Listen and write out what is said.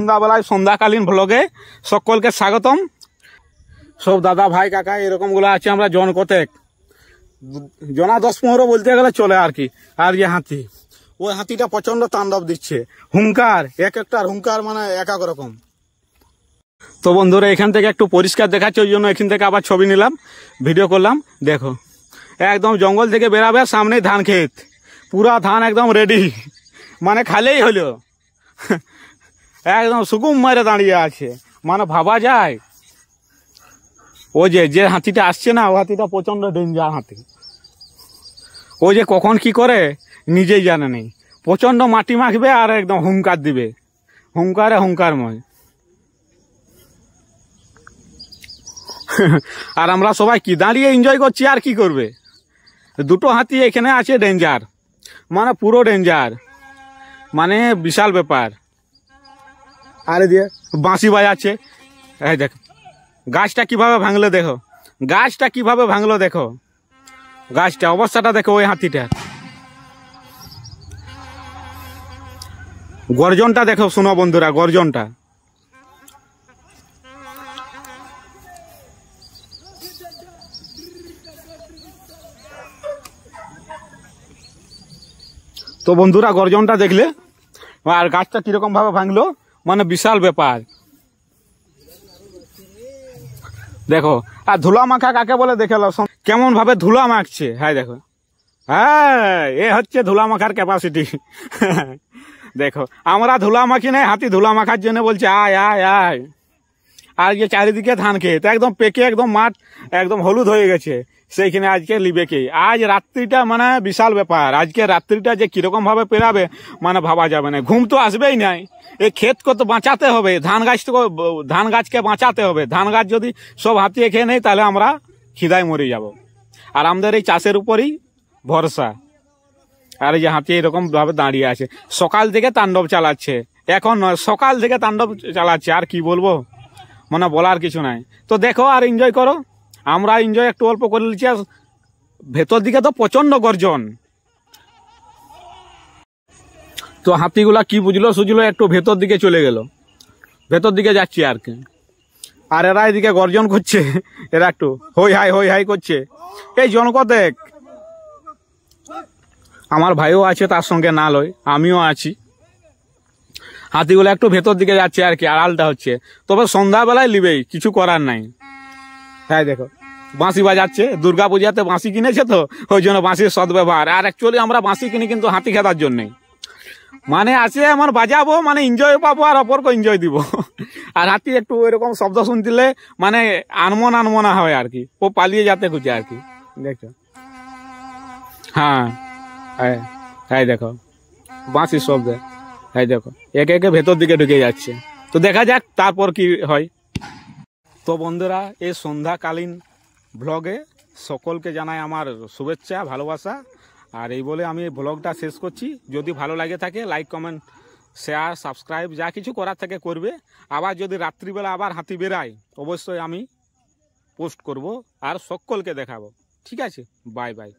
সন্ধ্যাবেলায় সন্ধ্যাকালীন ব্লগে সকলকে স্বাগতম। সব দাদা ভাই কাকা এরকমগুলো আছে আমরা জন কতেক, জনা 10-15 বলতে গেলে চলে আর কি। আর যে হাতি, ওই হাতিটা প্রচন্ড তাণ্ডব দিচ্ছে, হুঙ্কার এক একটার হুঙ্কার মানে এক এক রকম। তো বন্ধুরা এখান থেকে একটু পরিষ্কার দেখাচ্ছে, ওই জন্য এখান থেকে আবার ছবি নিলাম, ভিডিও করলাম। দেখো একদম জঙ্গল থেকে বেরাবে, সামনে ধান ক্ষেত, পুরা ধান একদম রেডি, মানে খালেই হলো, একদম সুকুম মারে দাঁড়িয়ে আছে। মানে ভাবা যায় ওই যে হাতিটা আসছে না, ও হাতিটা প্রচন্ড ডেঞ্জার হাতি। ওই যে কখন কি করে নিজেই জানে নেই, প্রচন্ড মাটি মাখবে আর একদম হুঙ্কার দিবে, হুঙ্কারে হুঙ্কারময়। আর আমরা সবাই কি দাঁড়িয়ে এনজয় করছি, আর কি করবে। দুটো হাতি এখানে আছে ডেঞ্জার, মানে পুরো ডেঞ্জার, মানে বিশাল ব্যাপার। আরে দিয়ে বাঁশি বাজাচ্ছে, এই দেখো গাছটা কিভাবে ভাঙলো, দেখো গাছটা কিভাবে ভাঙলো, দেখো গাছটা অবস্থাটা দেখো, ওই হাতিটার গর্জনটা দেখো, শোনো বন্ধুরা গর্জনটা। তো বন্ধুরা গর্জনটা দেখলে, আর গাছটা কিরকম ভাবে ভাঙলো, মানে বিশাল ব্যাপার। দেখো আর ধুলা মাখা কাকে বলে দেখে লো, কেমন ভাবে ধুলা মাখছে। হ্যাঁ দেখো, হ্যাঁ এ হচ্ছে ধুলা মাখার ক্যাপাসিটি। দেখো আমরা ধুলা মাখি নাই, হাতি ধুলা মাখার জন্য বলছে আয় আয় আয়। আর যে চারিদিকে ধান খেত একদম পেকে, একদম মাঠ একদম হলুদ হয়ে গেছে, সেইখানে আজকে লিবে কে। আজ রাত্রিটা মানে বিশাল ব্যাপার, আজকে রাত্রিটা যে কিরকম ভাবে পেরাবে মানে ভাবা যাবে না। ঘুম তো আসবেই নাই, এই ক্ষেতকে তো বাঁচাতে হবে, ধান গাছকে বাঁচাতে হবে। ধান গাছ যদি সব হাতিয়ে খেয়ে নেই তাহলে আমরা খিদায় মরে যাব। আর আমাদের এই চাষের উপরই ভরসা। আর এই যে হাতি এরকম ভাবে দাঁড়িয়ে আছে, সকাল থেকে তাণ্ডব চালাচ্ছে, এখন নয় সকাল থেকে তাণ্ডব চালাচ্ছে। আর কি বলবো, মানে বলার কিছু নাই। তো দেখো আর এনজয় করো, আমরা এনজয় একটু অল্প করে নিচ্ছি। আর ভেতর দিকে তো প্রচন্ড গর্জন। তো হাতিগুলা কি বুঝলো সুঝলো, একটু ভেতর দিকে চলে গেল, ভেতর দিকে যাচ্ছি আর কি। আর এরা এদিকে গর্জন করছে, এরা একটু হই হাই করছে। এই জনকতেক আমার ভাইও আছে তার সঙ্গে, না লয় আমিও আছি। হাতিগুলো একটু ভেতর দিকে যাচ্ছে আর কি, আড়ালটা হচ্ছে। তবে সন্ধ্যাবেলায় লিবেই, কিছু করার নাই। হ্যাঁ দেখো বাঁশি বাজাচ্ছে, দুর্গা পূজাতে বাঁশি কিনেছে তো ওই জন্য বাঁশির সদ্ব্যবহার। আর অ্যাকচুয়ালি আমরা বাঁশি কিনি কিন্তু হাতি খেতার জন্যই, মানে আছে আমার বাজাবো, মানে এনজয় পাবো আর অপরকে এনজয় দিব। আর হাতি একটু এরকম শব্দ শুনতিলে মানে আনমনা হয় আর কি, ও পালিয়ে যেতে খুঁজে আর কি। দেখছো হ্যাঁ হ্যাঁ দেখো বাঁশির শব্দ, হ্যাঁ দেখো একে একে ভেতর দিকে ঢুকে যাচ্ছে। তো দেখা যাক তারপর কি হয়। তো বন্ধুরা এই সন্ধ্যাকালীন ব্লগে সকলকে জানাই আমার শুভেচ্ছা ভালোবাসা। আর এই বলে আমি ব্লগটা শেষ করছি। যদি ভালো লাগে থাকে লাইক কমেন্ট শেয়ার সাবস্ক্রাইব যা কিছু করার থাকে করবে। আবার যদি রাত্রিবেলা আবার হাতি বেরায় অবশ্যই আমি পোস্ট করব আর সকলকে দেখাবো। ঠিক আছে, বাই বাই।